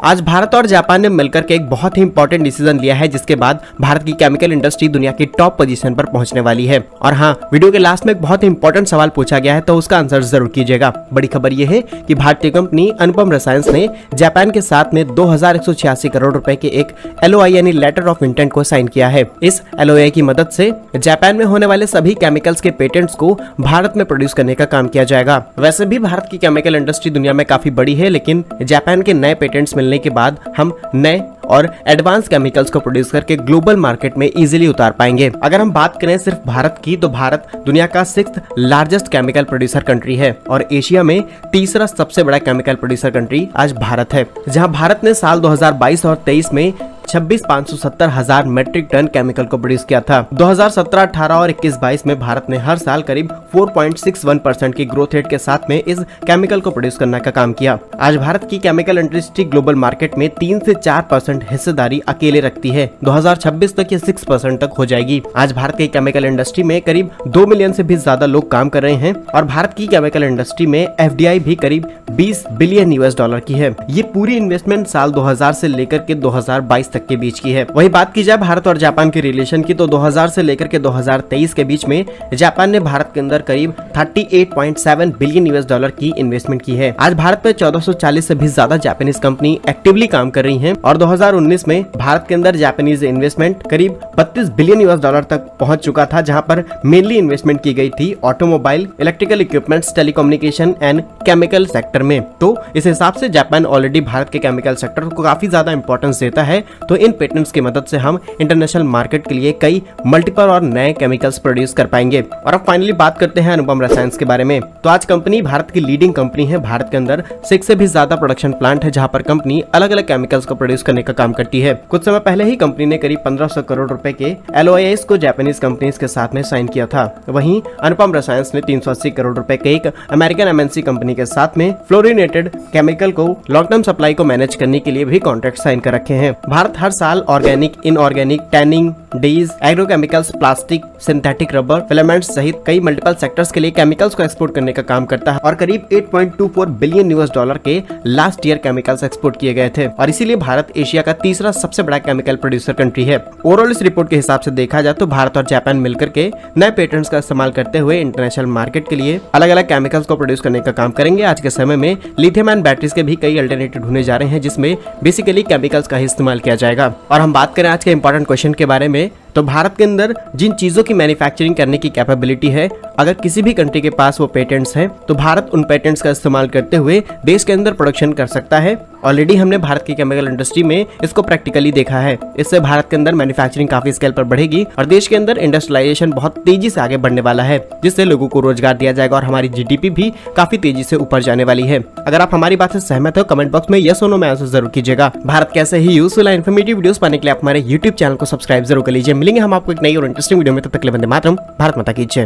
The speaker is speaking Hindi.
आज भारत और जापान ने मिलकर के एक बहुत ही इंपॉर्टेंट डिसीजन लिया है, जिसके बाद भारत की केमिकल इंडस्ट्री दुनिया की टॉप पोजीशन पर पहुंचने वाली है। और हाँ, वीडियो के लास्ट में एक बहुत ही इंपॉर्टेंट सवाल पूछा गया है, तो उसका आंसर जरूर कीजिएगा। बड़ी खबर यह है कि भारतीय कंपनी अनुपम रसायंस ने जापान के साथ में 2186 करोड़ रुपए के एक LOI यानी लेटर ऑफ इंटेंट को साइन किया है। इस LOI की मदद से जापान में होने वाले सभी केमिकल्स के पेटेंट्स को भारत में प्रोड्यूस करने का काम किया जाएगा। वैसे भी भारत की केमिकल इंडस्ट्री दुनिया में काफी बड़ी है, लेकिन जापान के नए पेटेंट्स मिलने के बाद हम नए और एडवांस केमिकल्स को प्रोड्यूस करके ग्लोबल मार्केट में इजीली उतार पाएंगे। अगर हम बात करें सिर्फ भारत की, तो भारत दुनिया का 6th largest chemical producer country है और एशिया में तीसरा सबसे बड़ा केमिकल प्रोड्यूसर कंट्री आज भारत है, जहां भारत ने साल 2022 और 23 में 26,570,000 मेट्रिक टन केमिकल को प्रोड्यूस किया था। 2017-18 और 21-22 में भारत ने हर साल करीब 4.61% की ग्रोथ रेट के साथ में इस केमिकल को प्रोड्यूस करने का काम किया। आज भारत की केमिकल इंडस्ट्री ग्लोबल मार्केट में 3 से 4% हिस्सेदारी अकेले रखती है। 2026 तक ये 6% तक हो जाएगी। आज भारत की केमिकल इंडस्ट्री में करीब 2 मिलियन से भी ज्यादा लोग काम कर रहे हैं और भारत की केमिकल इंडस्ट्री में FDI भी करीब $20 बिलियन की है। ये पूरी इन्वेस्टमेंट साल 2000 से लेकर के 2022 तक के बीच की है। वही बात की जाए भारत और जापान के रिलेशन की, तो 2000 से लेकर के 2023 के बीच में जापान ने भारत के अंदर करीब $38.7 बिलियन की इन्वेस्टमेंट की है। आज भारत में 1440 से भी ज्यादा जापानीज कंपनी एक्टिवली काम कर रही हैं और 2019 में भारत के अंदर जापानीज इन्वेस्टमेंट करीब $32 बिलियन तक पहुंच चुका था, जहां पर मेनली इन्वेस्टमेंट की गई थी automobile, electrical equipments, telecommunication and chemical sector में। तो इस हिसाब से जापान ऑलरेडी भारत के केमिकल सेक्टर को काफी ज्यादा इंपॉर्टेंस देता है। तो इन पेटेंट्स की मदद से हम इंटरनेशनल मार्केट के लिए कई मल्टीपल और नए केमिकल्स प्रोड्यूस कर पाएंगे। और अब फाइनली बात करते हैं अनुपम रसायंस के बारे में। तो आज कंपनी भारत की लीडिंग कंपनी है। भारत के अंदर 6 से भी ज्यादा प्रोडक्शन प्लांट है, जहां पर कंपनी अलग अलग केमिकल्स को प्रोड्यूस करने का काम करती है। कुछ समय पहले ही कंपनी ने करीब 1500 करोड़ रुपए के LOIs को जापानीज कंपनीज के साथ में साइन किया था। वहीं अनुपम रसायंस ने 380 करोड़ रुपए के एक अमेरिकन MNC कंपनी के साथ में फ्लोरिनेटेड केमिकल को लॉन्ग टर्म सप्लाई को मैनेज करने के लिए भी कॉन्ट्रैक्ट साइन कर रखे हैं। भारत हर साल organic, inorganic, tanning, days, agrochemicals, plastic, synthetic rubber, filaments सहित कई मल्टीपल सेक्टर्स के लिए केमिकल्स को एक्सपोर्ट करने का काम करता है और करीब $8.24 बिलियन के लास्ट ईयर केमिकल्स एक्सपोर्ट किए गए थे और इसीलिए भारत एशिया का तीसरा सबसे बड़ा केमिकल प्रोड्यूसर कंट्री है। ओवरऑल इस रिपोर्ट के हिसाब से देखा जाए तो भारत और जापान मिलकर के नए पेटेंट्स का इस्तेमाल करते हुए इंटरनेशनल मार्केट के लिए अलग अलग केमिकल्स को प्रोड्यूस करने का काम करेंगे। आज के समय में लिथियम आयन बैटरीज के भी कई अल्टरनेटिव ढूंढे जा रहे हैं, जिसमें बेसिकली केमिकल्स का ही इस्तेमाल किया जाएगा। और हम बात करें आज के इंपॉर्टेंट क्वेश्चन के बारे में, तो भारत के अंदर जिन चीजों की मैन्युफैक्चरिंग करने की कैपेबिलिटी है, अगर किसी भी कंट्री के पास वो पेटेंट्स हैं, तो भारत उन पेटेंट्स का इस्तेमाल करते हुए देश के अंदर प्रोडक्शन कर सकता है। ऑलरेडी हमने भारत की केमिकल इंडस्ट्री में इसको प्रैक्टिकली देखा है। इससे भारत के अंदर मैन्युफैक्चरिंग काफी स्केल पर बढ़ेगी और देश के अंदर इंडस्ट्रियलाइजेशन बहुत तेजी से आगे बढ़ने वाला है, जिससे लोगों को रोजगार दिया जाएगा और हमारी GDP भी काफी तेजी से ऊपर जाने वाली है। अगर आप हमारी बात से सहमत हो, कमेंट बॉक्स में यस और नो में आंसर जरूर कीजिएगा। भारत कैसे ही यूजफुल एंड इन्फॉर्मेटिव वीडियोस पाने के लिए आप हमारे YouTube चैनल को सब्सक्राइब जरूर कर लीजिए। मिलेंगे हम आपको एक नई और इंटरेस्टिंग वीडियो में, तब तक के लिए वंदे मातरम, भारत माता की जय।